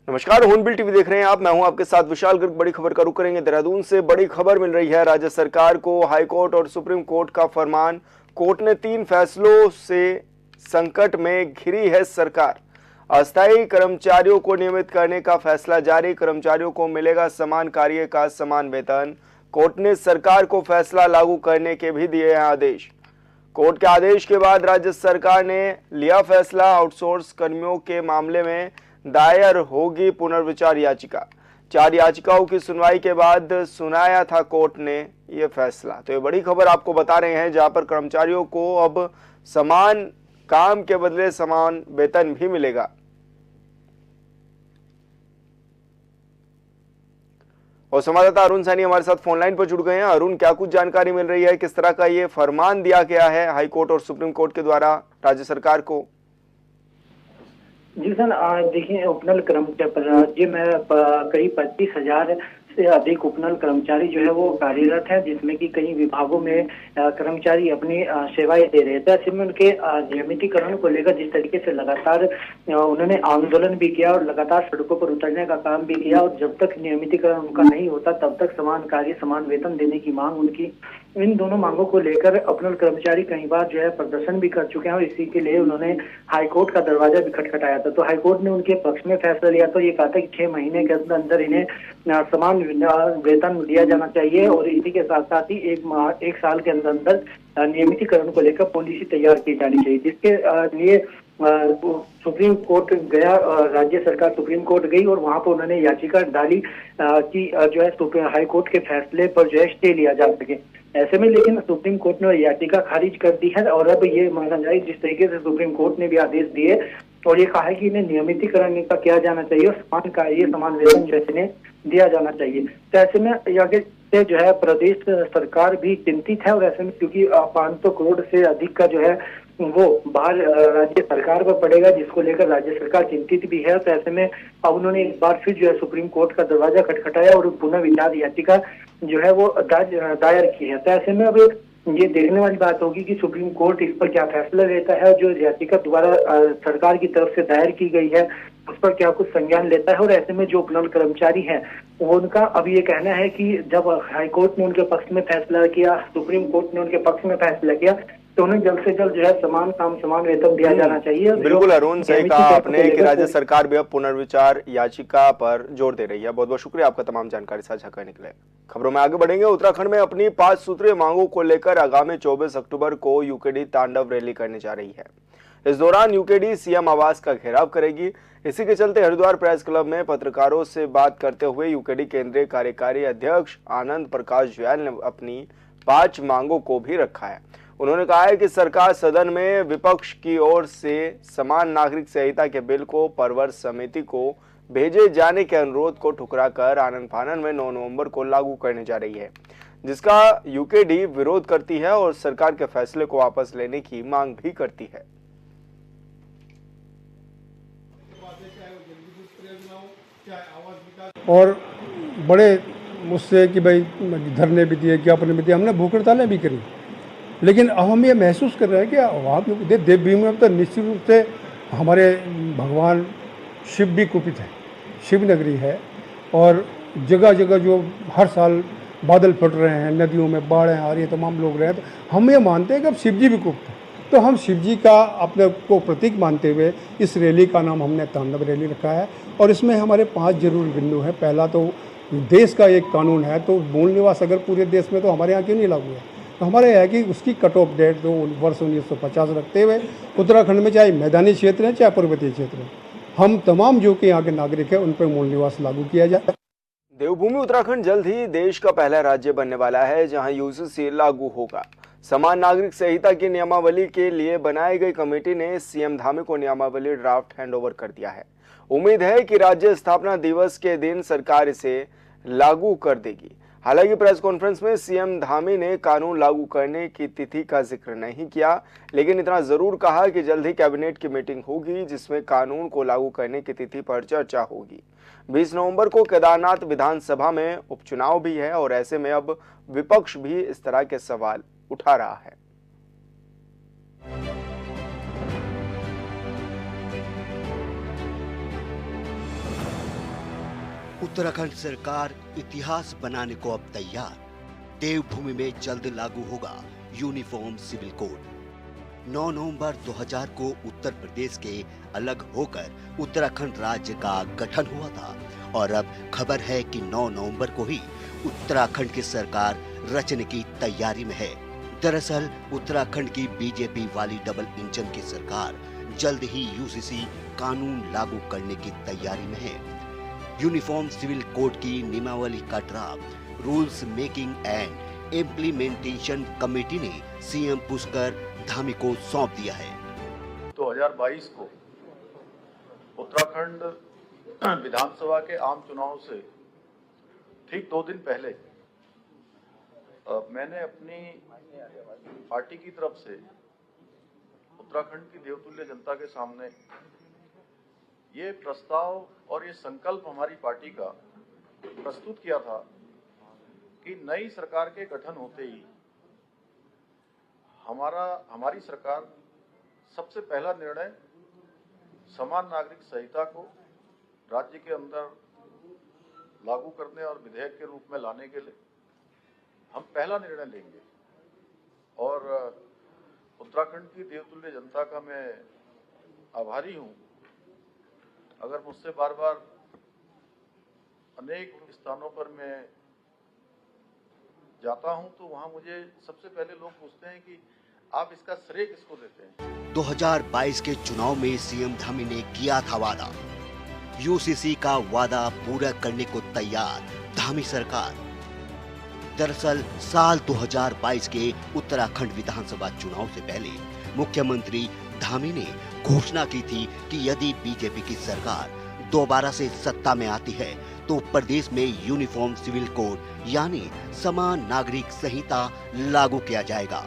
नमस्कार, hornbill TV देख रहे हैं आप। मैं हूं आपके साथ विशाल गर्ग। बड़ी खबर का रुख करेंगे। देहरादून से बड़ी खबर मिल रही है। राज्य सरकार को हाईकोर्ट और सुप्रीम कोर्ट का फरमान। कोर्ट ने 3 फैसलों से संकट में घिरी है सरकार। अस्थायी कर्मचारियों को नियमित करने का फैसला जारी। कर्मचारियों को मिलेगा समान कार्य का समान वेतन। कोर्ट ने सरकार को फैसला लागू करने के भी दिए हैं आदेश। कोर्ट के आदेश के बाद राज्य सरकार ने लिया फैसला। आउटसोर्स कर्मियों के मामले में दायर होगी पुनर्विचार याचिका। 4 याचिकाओं की सुनवाई के बाद सुनाया था कोर्ट ने यह फैसला। तो ये बड़ी खबर आपको बता रहे हैं, जहां पर कर्मचारियों को अब समान काम के बदले समान वेतन भी मिलेगा। और संवाददाता अरुण सैनी हमारे साथ फोन लाइन पर जुड़ गए हैं। अरुण, क्या कुछ जानकारी मिल रही है? किस तरह का ये फरमान दिया गया है हाई कोर्ट और सुप्रीम कोर्ट के द्वारा राज्य सरकार को? जी सर, देखिए उपनल राज्य में करीब 25,000 से अधिक उपनल कर्मचारी जो है वो कार्यरत है, जिसमें कि कई विभागों में कर्मचारी अपनी सेवाएं दे रहे थे। ऐसे में उनके नियमितीकरण को लेकर जिस तरीके से लगातार उन्होंने आंदोलन भी किया और लगातार सड़कों पर उतरने का काम भी किया, और जब तक नियमितीकरण उनका नहीं होता तब तक समान कार्य समान वेतन देने की मांग उनकी, इन दोनों मांगों को लेकर अपनल कर्मचारी कई बार जो है प्रदर्शन भी कर चुके हैं, और इसी के लिए उन्होंने हाईकोर्ट का दरवाजा भी खटखटाया था। तो हाईकोर्ट ने उनके पक्ष में फैसला लिया। तो ये कहा था कि 6 महीने के अंदर इन्हें समान वेतन दिया जाना चाहिए, और इसी के साथ साथ ही एक साल के अंदर अंदर नियमितीकरण को लेकर पॉलिसी तैयार की जानी चाहिए, जिसके लिए सुप्रीम कोर्ट गया। राज्य सरकार सुप्रीम कोर्ट गई और वहां पर उन्होंने याचिका डाली कि जो है हाई कोर्ट के फैसले पर जो है स्टे लिया जा सके। ऐसे में लेकिन सुप्रीम कोर्ट ने याचिका खारिज कर दी है, और अब ये माना जाए जिस तरीके से सुप्रीम कोर्ट ने भी आदेश दिए और ये कहा है कि इन्हें नियमितीकरण का किया जाना चाहिए और समान कार्य समान वेतन जो है इन्हें दिया जाना चाहिए। तो ऐसे में आगे से जो है प्रदेश सरकार भी चिंतित है, और ऐसे में क्योंकि 500 करोड़ से अधिक का जो है वो बाहर राज्य सरकार पर पड़ेगा, जिसको लेकर राज्य सरकार चिंतित भी है। तो ऐसे में अब उन्होंने एक बार फिर जो है सुप्रीम कोर्ट का दरवाजा खटखटाया और पुनः विचार याचिका जो है वो दायर की है। तो ऐसे में अब ये देखने वाली बात होगी कि सुप्रीम कोर्ट इस पर क्या फैसला लेता है। जो याचिका दोबारा सरकार की तरफ से दायर की गई है उस पर क्या कुछ संज्ञान लेता है, और ऐसे में जो उपनल कर्मचारी हैं उनका अब ये कहना है कि जब हाईकोर्ट ने उनके पक्ष में फैसला किया, सुप्रीम कोर्ट ने उनके पक्ष में फैसला किया, तो उन्हें जल्द से जल्द जो है समान काम समान वेतन दिया जाना चाहिए। बिल्कुल अरुण, सही कहा आपने कि राज्य सरकार भी अब पुनर्विचार याचिका पर जोर दे रही है। बहुत बहुत शुक्रिया आपका तमाम जानकारी साझा करने के लिए। खबरों में आगे बढ़ेंगे। उत्तराखंड में अपनी 5 सूत्रीय मांगों को लेकर आगामी 24 अक्टूबर को यूकेडी तांडव रैली करने जा रही है। इस दौरान यूकेडी सीएम आवास का घेराव करेगी। इसी के चलते हरिद्वार प्रेस क्लब में पत्रकारों से बात करते हुए यूकेडी केंद्रीय कार्यकारी अध्यक्ष आनंद प्रकाश जैन ने अपनी 5 मांगों को भी रखा है। उन्होंने कहा है कि सरकार सदन में विपक्ष की ओर से समान नागरिक संहिता के बिल को परवर समिति को भेजे जाने के अनुरोध को ठुकराकर आनन फानन में 9 नवंबर को लागू करने जा रही है, जिसका यूकेडी विरोध करती है और सरकार के फैसले को वापस लेने की मांग भी करती है। और बड़े मुझसे कि भाई धरने भी दिए, ज्ञापन भी दिए, हमने भूख हड़तालें भी करी, लेकिन अब हम ये महसूस कर रहे हैं कि वहाँ देवभूमि में तो निश्चित रूप से हमारे भगवान शिव भी कुपित है, शिव नगरी है, और जगह जगह जो हर साल बादल फट रहे हैं, नदियों में बाढ़ें आ रही है, तमाम लोग रहे हैं, तो हम ये मानते हैं कि अब शिव जी भी कुपित है। तो हम शिव जी का अपने को प्रतीक मानते हुए इस रैली का नाम हमने तांडव रैली रखा है, और इसमें हमारे 5 जरूरी बिंदु हैं। पहला तो देश का एक कानून है, तो मूल निवास अगर पूरे देश में तो हमारे यहाँ क्यों नहीं लागू है? तो हमारे यहाँ की उसकी कट ऑफ डेट तो वर्ष 1950 रखते हुए उत्तराखंड में चाहे मैदानी क्षेत्र है चाहे पर्वतीय क्षेत्र है, हम तमाम जो कि यहाँ के नागरिक हैं उन पर मूल निवास लागू किया जाए। देवभूमि उत्तराखंड जल्द ही देश का पहला राज्य बनने वाला है जहां यूसीसी लागू होगा। समान नागरिक संहिता की नियमावली के लिए बनाई गई कमेटी ने सीएम धामी को नियमावली ड्राफ्ट हैंडओवर कर दिया है। उम्मीद है कि राज्य स्थापना दिवस के दिन सरकार इसे लागू कर देगी। हालांकि प्रेस कॉन्फ्रेंस में सीएम धामी ने कानून लागू करने की तिथि का जिक्र नहीं किया, लेकिन इतना जरूर कहा कि जल्द ही कैबिनेट की मीटिंग होगी जिसमें कानून को लागू करने की तिथि पर चर्चा होगी। 20 नवंबर को केदारनाथ विधानसभा में उपचुनाव भी है और ऐसे में अब विपक्ष भी इस तरह के सवाल उठा रहा है। उत्तराखंड सरकार इतिहास बनाने को अब तैयार। देवभूमि में जल्द लागू होगा यूनिफॉर्म सिविल कोड। 9 नवंबर 2000 को उत्तर प्रदेश के अलग होकर उत्तराखंड राज्य का गठन हुआ था और अब खबर है कि 9 नवंबर को ही उत्तराखंड की सरकार रचने की तैयारी में है। दरअसल उत्तराखंड की बीजेपी वाली डबल इंजन की सरकार जल्द ही यूसीसी कानून लागू करने की तैयारी में है। यूनिफॉर्म सिविल कोड की नियमावली का draft rules making and implementation committee ने सीएम पुष्कर धामी को सौंप दिया है। 2022 को उत्तराखंड विधानसभा के आम चुनाव से ठीक 2 दिन पहले मैंने अपनी पार्टी की तरफ से उत्तराखंड की देवतुल्य जनता के सामने ये प्रस्ताव और ये संकल्प हमारी पार्टी का प्रस्तुत किया था कि नई सरकार के गठन होते ही हमारी सरकार सबसे पहला निर्णय समान नागरिक संहिता को राज्य के अंदर लागू करने और विधेयक के रूप में लाने के लिए हम पहला निर्णय लेंगे। और उत्तराखंड की देवतुल्य जनता का मैं आभारी हूं। अगर मुझसे बार बार अनेक स्थानों पर मैं जाता हूं तो वहां मुझे सबसे पहले लोग पूछते हैं कि आप इसका श्रेय किसको देते हैं। 2022 के चुनाव में सीएम धामी ने किया था वादा। यूसीसी का वादा पूरा करने को तैयार धामी सरकार। दरअसल साल 2022 के उत्तराखंड विधानसभा चुनाव से पहले मुख्यमंत्री धामी ने घोषणा की थी कि यदि बीजेपी की सरकार दोबारा से सत्ता में आती है तो प्रदेश में यूनिफॉर्म सिविल कोड यानी समान नागरिक संहिता लागू किया जाएगा।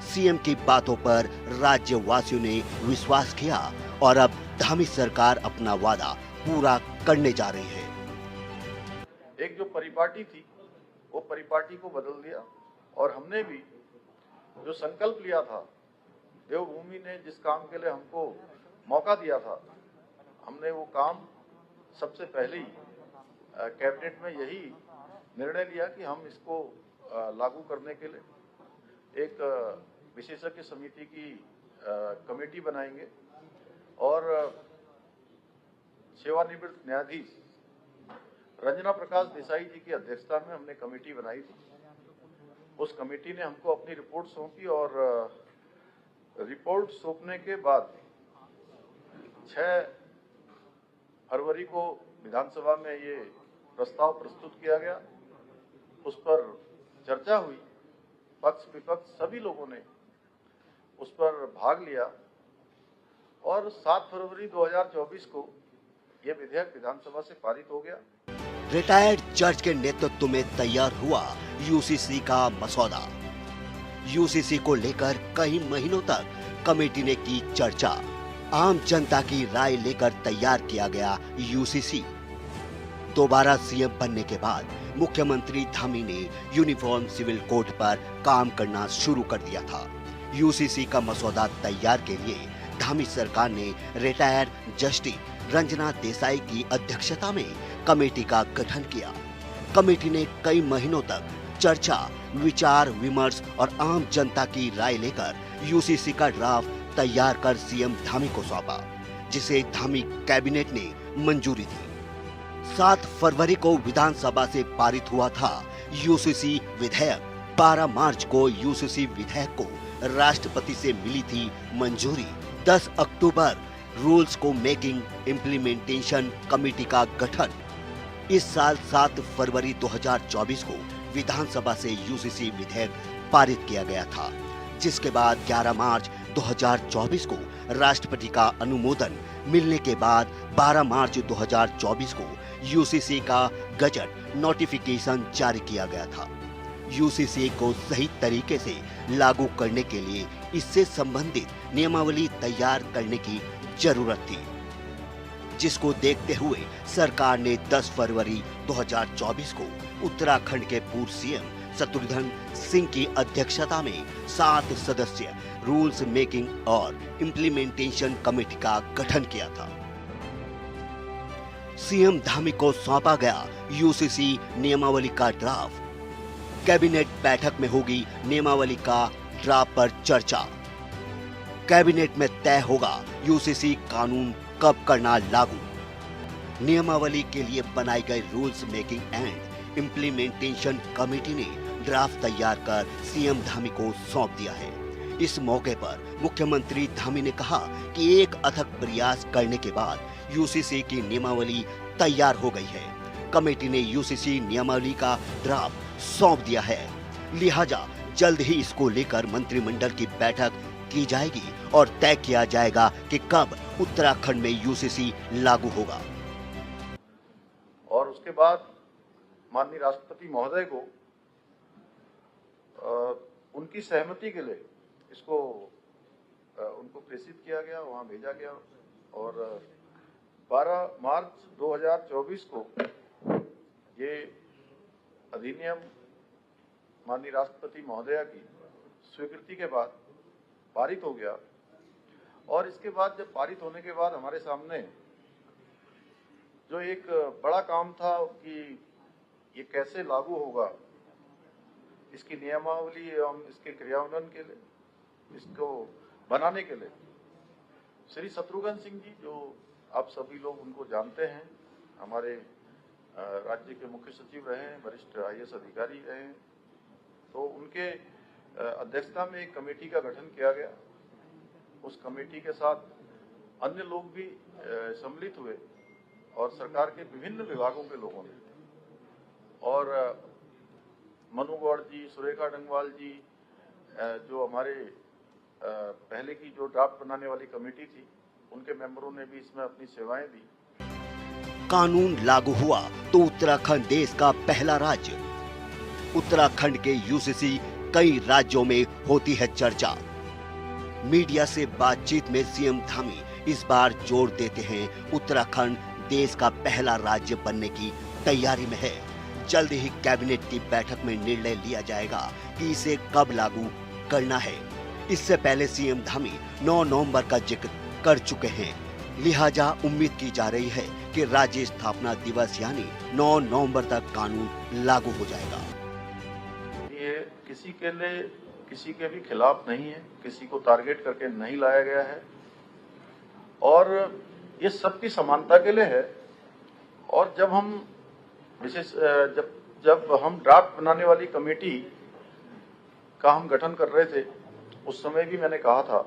सीएम की बातों पर राज्यवासियों ने विश्वास किया और अब धामी सरकार अपना वादा पूरा करने जा रही है। एक जो परिपाटी थी वो परिपाटी को बदल दिया और हमने भी जो संकल्प लिया था, देवभूमि ने जिस काम के लिए हमको मौका दिया था, हमने वो काम सबसे पहले ही कैबिनेट में यही निर्णय लिया कि हम इसको लागू करने के लिए एक विशेषज्ञ समिति की कमेटी बनाएंगे और सेवानिवृत्त न्यायाधीश रंजना प्रकाश देसाई जी की अध्यक्षता में हमने कमेटी बनाई थी। उस कमेटी ने हमको अपनी रिपोर्ट सौंपी और रिपोर्ट सौंपने के बाद 6 फरवरी को विधानसभा में ये प्रस्ताव प्रस्तुत किया गया। उस पर चर्चा हुई, पक्ष विपक्ष सभी लोगों ने उस पर भाग लिया और 7 फरवरी 2024 को यह विधेयक विधानसभा से पारित हो गया। रिटायर्ड जज के नेतृत्व में तैयार हुआ यूसीसी का मसौदा। यूसीसी को लेकर कई महीनों तक कमेटी ने की चर्चा। आम जनता की राय लेकर तैयार किया गया यूसीसी। दोबारा सीएम बनने के बाद मुख्यमंत्री धामी ने यूनिफॉर्म सिविल कोड पर काम करना शुरू कर दिया था। यूसीसी का मसौदा तैयार के लिए धामी सरकार ने रिटायर्ड जस्टिस रंजना देसाई की अध्यक्षता में कमेटी का गठन किया। कमेटी ने कई महीनों तक चर्चा, विचार विमर्श और आम जनता की राय लेकर यूसीसी का ड्राफ्ट तैयार कर सीएम धामी को सौंपा, जिसे धामी कैबिनेट ने मंजूरी दी। 7 फरवरी को विधानसभा से पारित हुआ था यूसीसी विधेयक। 12 मार्च को यूसीसी विधेयक को राष्ट्रपति से मिली थी मंजूरी। 10 अक्टूबर रूल्स को मेकिंग इम्प्लीमेंटेशन कमेटी का गठन। इस साल 7 फरवरी 2024 को विधानसभा से यूसीसी विधेयक पारित किया गया था, जिसके बाद 11 मार्च 2024 को राष्ट्रपति का अनुमोदन मिलने के बाद 12 मार्च 2024 को यूसीसी का गजट नोटिफिकेशन जारी किया गया था। यूसीसी को सही तरीके से लागू करने के लिए इससे संबंधित नियमावली तैयार करने की जरूरत थी, जिसको देखते हुए सरकार ने 10 फरवरी 2024 को उत्तराखंड के पूर्व सीएम शत्रुघ्न सिंह की अध्यक्षता में 7 सदस्यीय रूल्स मेकिंग और इम्प्लीमेंटेशन कमेटी का गठन किया था। सीएम धामी को सौंपा गया यूसीसी नियमावली का ड्राफ्ट। कैबिनेट बैठक में होगी नियमावली का ड्राफ्ट पर चर्चा। कैबिनेट में तय होगा यूसीसी कानून कब करना लागू। नियमावली के लिए बनाई गई rules making and implementation committee ने ड्राफ्ट तैयार कर सीएम धामी को सौंप दिया है। इस मौके पर मुख्यमंत्री धामी ने कहा कि एक अथक प्रयास करने के बाद यूसीसी की नियमावली तैयार हो गई है। कमेटी ने यूसीसी नियमावली का ड्राफ्ट सौंप दिया है, लिहाजा जल्द ही इसको लेकर मंत्रिमंडल की बैठक की जाएगी और तय किया जाएगा कि कब उत्तराखंड में यूसीसी लागू होगा। और उसके बाद माननीय राष्ट्रपति महोदय को उनकी सहमति के लिए इसको उनको प्रेषित किया गया, वहां भेजा गया और 12 मार्च 2024 को ये अधिनियम माननीय राष्ट्रपति महोदया की स्वीकृति के बाद पारित हो गया। और इसके बाद जब पारित होने के बाद हमारे सामने जो एक बड़ा काम था कि ये कैसे लागू होगा, इसकी नियमावली एवं इसके क्रियान्वयन के लिए, इसको बनाने के लिए श्री शत्रुघ्न सिंह जी, जो आप सभी लोग उनको जानते हैं, हमारे राज्य के मुख्य सचिव रहे हैं, वरिष्ठ आईएएस अधिकारी रहे हैं, तो उनके अध्यक्षता में एक कमेटी का गठन किया गया। उस कमेटी के साथ अन्य लोग भी सम्मिलित हुए और सरकार के विभिन्न विभागों के लोगों ने, और मनु गौड़ जी, सुरेखा डंगवाल जी, जो हमारे पहले की जो ड्राफ्ट बनाने वाली कमेटी थी, उनके मेंबरों ने भी इसमें अपनी सेवाएं दी। कानून लागू हुआ तो उत्तराखंड देश का पहला राज्य। उत्तराखंड के यूसीसी कई राज्यों में होती है चर्चा। मीडिया से बातचीत में सीएम धामी इस बार जोर देते हैं उत्तराखंड देश का पहला राज्य बनने की तैयारी में है। जल्द ही कैबिनेट की बैठक में निर्णय लिया जाएगा कि इसे कब लागू करना है। इससे पहले सीएम धामी 9 नवंबर का जिक्र कर चुके हैं, लिहाजा उम्मीद की जा रही है कि राज्य स्थापना दिवस यानी 9 नवंबर तक कानून लागू हो जाएगा। ये किसी के लिए, किसी के भी खिलाफ नहीं है, किसी को टारगेट करके नहीं लाया गया है और ये सबकी समानता के लिए है। और जब हम विशेष जब हम ड्राफ्ट बनाने वाली कमेटी का हम गठन कर रहे थे, उस समय भी मैंने कहा था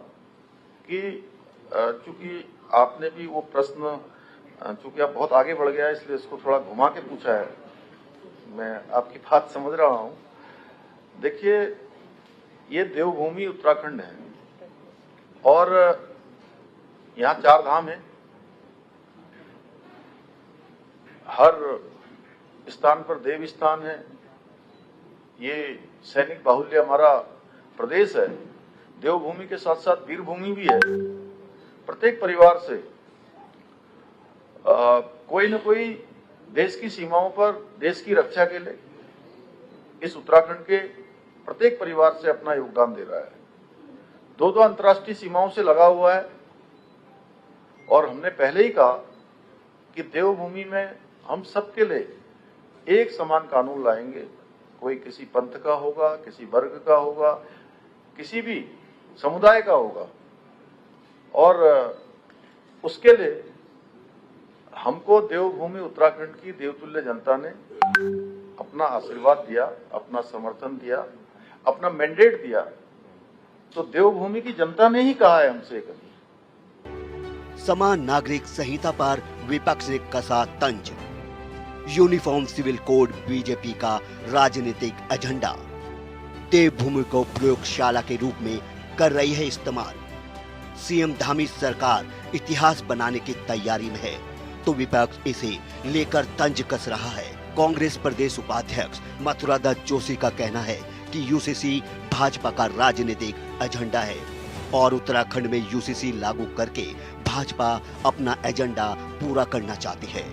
कि चूंकि आपने भी वो प्रश्न, चूंकि आप बहुत आगे बढ़ गया इसलिए इसको थोड़ा घुमा के पूछा है, मैं आपकी बात समझ रहा हूं। देखिए, ये देवभूमि उत्तराखंड है और यहाँ 4 धाम है। हर स्थान पर देव स्थान है। ये सैनिक बाहुल्य हमारा प्रदेश है। देवभूमि के साथ साथ वीरभूमि भी है। प्रत्येक परिवार से कोई न कोई देश की सीमाओं पर देश की रक्षा के लिए इस उत्तराखंड के प्रत्येक परिवार से अपना योगदान दे रहा है। 2 अंतर्राष्ट्रीय सीमाओं से लगा हुआ है और हमने पहले ही कहा कि देवभूमि में हम सबके लिए एक समान कानून लाएंगे। कोई किसी पंथ का होगा, किसी वर्ग का होगा, किसी भी समुदाय का होगा और उसके लिए हमको देवभूमि उत्तराखंड की देवतुल्य जनता ने अपना आशीर्वाद दिया, अपना समर्थन दिया, अपना मैंडेट दिया। तो देवभूमि की जनता ने ही कहा है हमसे कभी। समान नागरिक संहिता पर विपक्ष ने कसा तंज। यूनिफॉर्म सिविल कोड बीजेपी का राजनीतिक एजेंडा। देवभूमि को प्रयोगशाला के रूप में कर रही है इस्तेमाल। सीएम धामी सरकार इतिहास बनाने की तैयारी में है तो विपक्ष इसे लेकर तंज कस रहा है। कांग्रेस प्रदेश उपाध्यक्ष मथुरा दत्त जोशी का कहना है कि यूसीसी भाजपा का राजनीतिक एजेंडा है और उत्तराखंड में यूसीसी लागू करके भाजपा अपना एजेंडा पूरा करना चाहती है।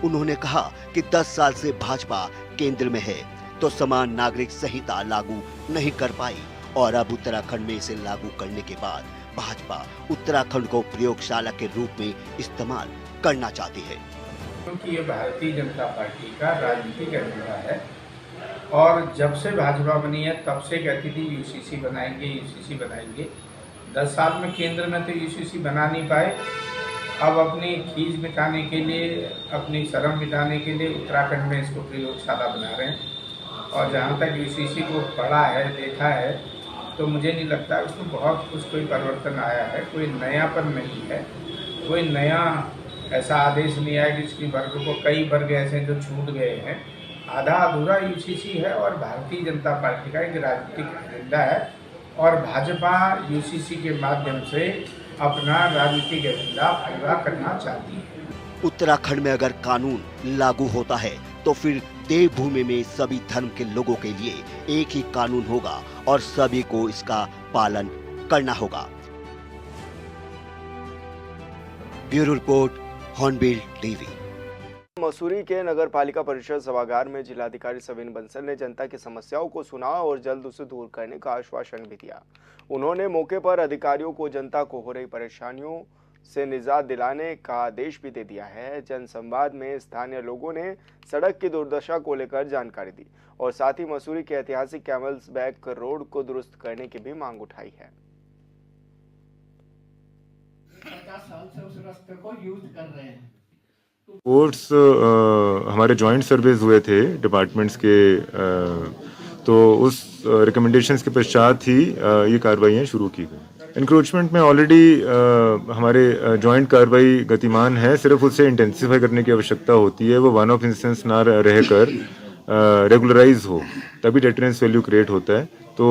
उन्होंने कहा कि 10 साल से भाजपा केंद्र में है तो समान नागरिक संहिता लागू नहीं कर पाई और अब उत्तराखंड में इसे लागू करने के बाद भाजपा उत्तराखंड को प्रयोगशाला के रूप में इस्तेमाल करना चाहती है। क्योंकि ये भारतीय जनता पार्टी का राजनीतिक एजेंडा है और जब से भाजपा बनी है तब से कहती थी यूसीसी बनाएंगे, यूसीसी बनाएंगे। 10 साल में केंद्र में तो यूसीसी बना नहीं पाए। अब अपनी खींच मिटाने के लिए, अपनी शर्म मिटाने के लिए उत्तराखंड में इसको प्रयोगशाला बना रहे हैं। और जहाँ तक यूसीसी को पढ़ा है, देखा है, तो मुझे नहीं लगता उसमें बहुत कुछ कोई परिवर्तन आया है, कोई नयापन नहीं है, कोई नया ऐसा आदेश नहीं आया जिसकी वर्ग को, कई वर्ग ऐसे जो छूट गए हैं। आधा अधूरा यूसीसी है और भारतीय जनता पार्टी का एक राजनीतिक एजेंडा है और भाजपा यूसीसी के माध्यम से अपना राजनीतिक एजेंडा पूरा करना चाहती है। उत्तराखंड में अगर कानून लागू होता है तो फिर देवभूमि में सभी धर्म के लोगों के लिए एक ही कानून होगा और सभी को इसका पालन करना होगा। Bureau report, hornbill TV. Mussoorie के नगर पालिका परिषद सभागार में जिलाधिकारी सविन बंसल ने जनता की समस्याओं को सुना और जल्द उसे दूर करने का आश्वासन भी दिया। उन्होंने मौके पर अधिकारियों को जनता को हो रही परेशानियों से निजात दिलाने का आदेश भी दे दिया है। जनसंवाद में स्थानीय लोगों ने सड़क की दुर्दशा को लेकर जानकारी दी और साथ ही मसूरी के ऐतिहासिक कैमल्स बैक रोड को दुरुस्त करने की भी मांग उठाई है। 50 साल से उस रास्ते को यूज कर रहे हैं। रिपोर्ट्स हमारे जॉइंट सर्वेज हुए थे डिपार्टमेंट्स के, तो उस रिकमेंडेशंस के पश्चात ही ये कार्रवाइयाँ शुरू की गई। इंक्रोचमेंट में ऑलरेडी हमारे जॉइंट कार्रवाई गतिमान है, सिर्फ उसे इंटेंसिफाई करने की आवश्यकता होती है। वो वन ऑफ इंस्टेंस ना रहकर रेगुलराइज हो, तभी डेटरेंस वैल्यू क्रिएट होता है। तो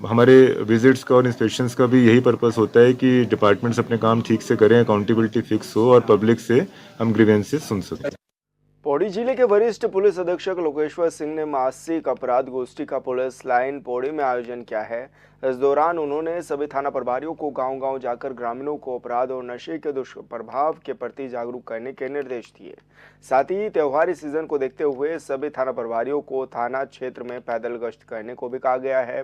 हमारे विजिट्स का और इंस्पेक्शंस का भी यही पर्पस होता है कि डिपार्टमेंट्स अपने काम ठीक से करें, अकाउंटेबिलिटी फिक्स हो और पब्लिक से हम ग्रीवेंसेस सुन सकें। पौड़ी जिले के वरिष्ठ पुलिस अधीक्षक लोकेश्वर सिंह ने मासिक अपराध गोष्ठी का पुलिस लाइन पौड़ी में आयोजन किया है। इस दौरान उन्होंने सभी थाना प्रभारियों को गांव-गांव जाकर ग्रामीणों को अपराध और नशे के दुष्प्रभाव के प्रति जागरूक करने के निर्देश दिए। साथ ही त्योहारी सीजन को देखते हुए सभी थाना प्रभारियों को थाना क्षेत्र में पैदल गश्त करने को भी कहा गया है।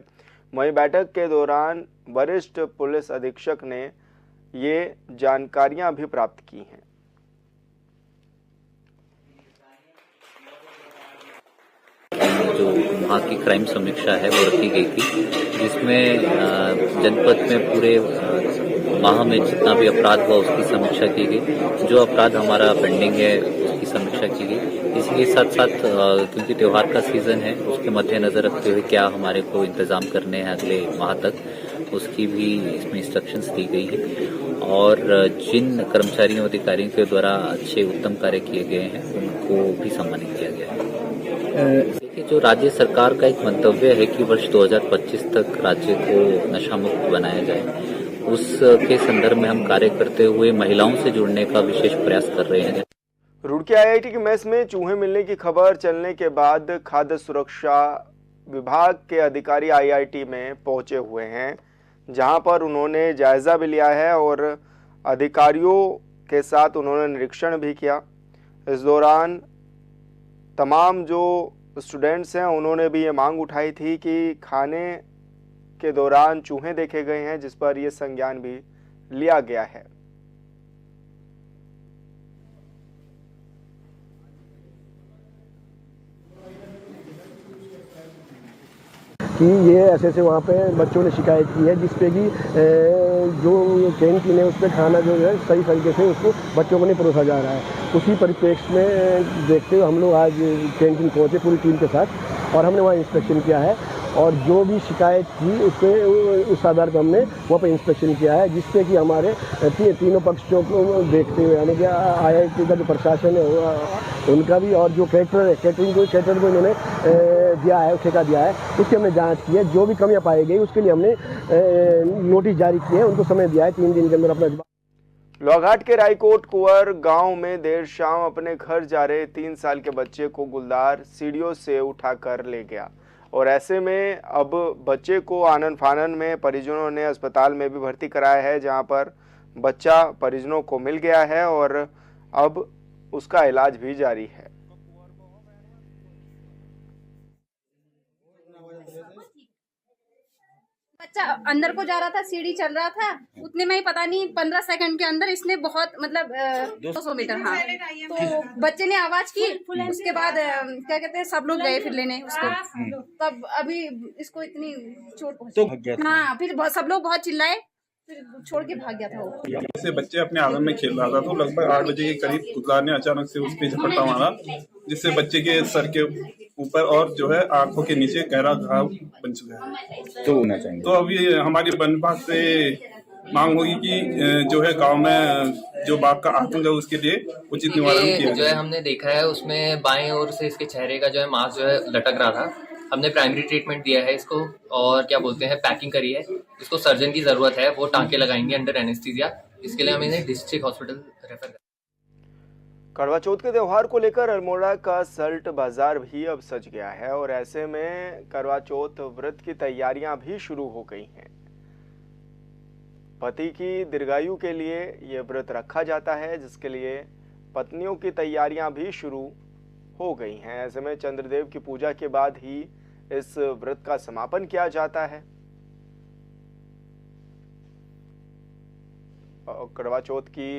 वहीं बैठक के दौरान वरिष्ठ पुलिस अधीक्षक ने ये जानकारियां भी प्राप्त की हैं। जो वहाँ की क्राइम समीक्षा है वो रखी गई थी, जिसमें जनपद में पूरे माह में जितना भी अपराध हुआ उसकी समीक्षा की गई। जो अपराध हमारा पेंडिंग है उसकी समीक्षा की गई। इसके साथ साथ क्योंकि त्योहार का सीजन है, उसके मद्देनजर रखते हुए क्या हमारे को इंतजाम करने हैं अगले माह तक, उसकी भी इसमें इंस्ट्रक्शंस दी गई है। और जिन कर्मचारियों अधिकारियों के द्वारा अच्छे उत्तम कार्य किए गए हैं उनको भी सम्मानित किया गया है। देखिए, जो राज्य सरकार का एक मंतव्य है कि वर्ष 2025 तक राज्य को नशा मुक्त बनाया जाए, उसके संदर्भ में हम कार्य करते हुए महिलाओं से जुड़ने का विशेष प्रयास कर रहे हैं। रुड़की आईआईटी की मेस में चूहे मिलने की खबर चलने के बाद खाद्य सुरक्षा विभाग के अधिकारी आईआईटी में पहुंचे हुए हैं, जहां पर उन्होंने जायजा भी लिया है और अधिकारियों के साथ उन्होंने निरीक्षण भी किया। इस दौरान तमाम जो स्टूडेंट्स हैं उन्होंने भी ये मांग उठाई थी कि खाने के दौरान चूहे देखे गए हैं, जिस पर यह संज्ञान भी लिया गया है। कि ये ऐसे ऐसे वहाँ पे बच्चों ने शिकायत की है, जिसपे कि जो कैंटीन है उस पर खाना जो है सही तरीके से उसको बच्चों को नहीं परोसा जा रहा है। उसी परिप्रेक्ष्य में देखते हुए हम लोग आज कैंटीन पहुँचे पूरी टीम के साथ और हमने वहाँ इंस्पेक्शन किया है और जो भी शिकायत की उस आधार पर हमने वहाँ पर इंस्पेक्शन किया है, जिससे कि हमारे तीनों पक्षों को देखते हुए यानी कि आईआईटी का जो प्रशासन है उनका भी और जो कैटरिंग को इन्होंने दिया है, ठेका दिया है, उसकी हमने जांच की है। जो भी कमियां पाई गई उसके लिए हमने नोटिस जारी किए हैं, उनको समय दिया है 3 दिन के अंदर अपना। लोहाघाट के रायकोट कुंवर गांव में देर शाम अपने घर जा रहे 3 साल के बच्चे को गुलदार सीढ़ियों से उठाकर ले गया और ऐसे में अब बच्चे को आनन फानन में परिजनों ने अस्पताल में भी भर्ती कराया है, जहां पर बच्चा परिजनों को मिल गया है और अब उसका इलाज भी जारी है। बच्चा अंदर को जा रहा था, सीढ़ी चल रहा था, उतने में ही पता नहीं 15 सेकंड के अंदर इसने बहुत मतलब 200 मीटर, हाँ, तो बच्चे ने आवाज की, उसके बाद क्या कहते हैं सब लोग गए फिर लेने उसको, तब अभी इसको इतनी चोट पहुंची, हाँ, फिर सब लोग बहुत चिल्लाए, फिर छोड़ के भाग गया था वो। जैसे बच्चे अपने आंगन में खेल रहा था तो लगभग 8 बजे के करीब कुत्ता ने अचानक से उस पे झपट्टा मारा, जिससे बच्चे के सर के ऊपर और जो है आंखों के नीचे गहरा घाव बन चुका है। तो होना चाहिए। तो अभी हमारी वन विभाग से मांग होगी कि जो है गांव में जो बाघ का आतंक है उसके लिए उचित निवारण किया जाए। जो है हमने देखा है उसमें बाएं ओर से इसके चेहरे का जो है मांस जो है लटक रहा था, हमने प्राइमरी ट्रीटमेंट दिया है इसको और क्या बोलते हैं पैकिंग करी है, इसको सर्जन की जरूरत है, वो टांके लगाएंगे अंडर एनेस्थीसिया, इसके लिए हम इन्हें डिस्ट्रिक्ट हॉस्पिटल रेफर करें। करवा चौथ के त्योहार को लेकर अल्मोड़ा का सल्ट बाजार भी अब सज गया है और ऐसे में करवा चौथ व्रत की तैयारियां भी शुरू हो गई हैं। पति की दीर्घायु के लिए ये व्रत रखा जाता है, जिसके लिए पत्नियों की तैयारियां भी शुरू हो गई हैं। ऐसे में चंद्रदेव की पूजा के बाद ही इस व्रत का समापन किया जाता है। करवा चौथ की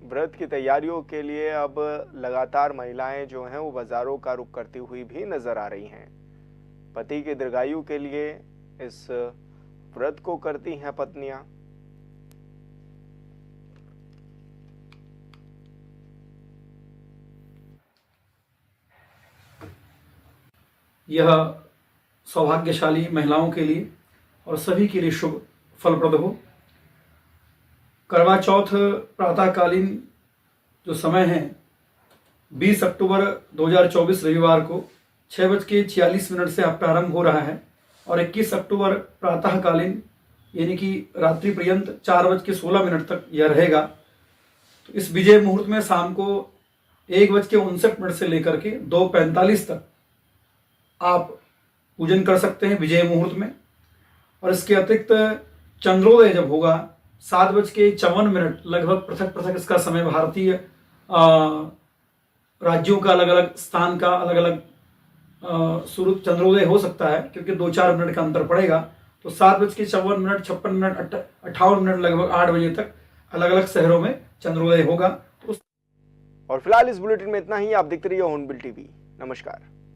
व्रत की तैयारियों के लिए अब लगातार महिलाएं जो हैं वो बाजारों का रुख करती हुई भी नजर आ रही हैं। पति की दीर्घायु के लिए इस व्रत को करती हैं पत्नियां। यह सौभाग्यशाली महिलाओं के लिए और सभी के लिए शुभ फलप्रद हो। करवा चौथ प्रातःकालीन जो समय है 20 अक्टूबर 2024 रविवार को 6:46 से प्रारंभ हो रहा है और 21 अक्टूबर प्रातःकालीन यानी कि रात्रि पर्यंत 4:16 तक यह रहेगा। तो इस विजय मुहूर्त में शाम को 1:59 से लेकर के 2:45 तक आप पूजन कर सकते हैं विजय मुहूर्त में। और इसके अतिरिक्त चंद्रोदय जब होगा 7:54 लगभग पृथक पृथक इसका समय भारतीय राज्यों का अलग अलग स्थान का अलग अलग चंद्रोदय हो सकता है, क्योंकि 2-4 मिनट का अंतर पड़ेगा। तो 7:54, 56, 58 लगभग 8 बजे तक अलग अलग शहरों में चंद्रोदय होगा। और फिलहाल इस बुलेटिन में इतना ही। आप देखते रहिए हॉर्नबिल टीवी। नमस्कार।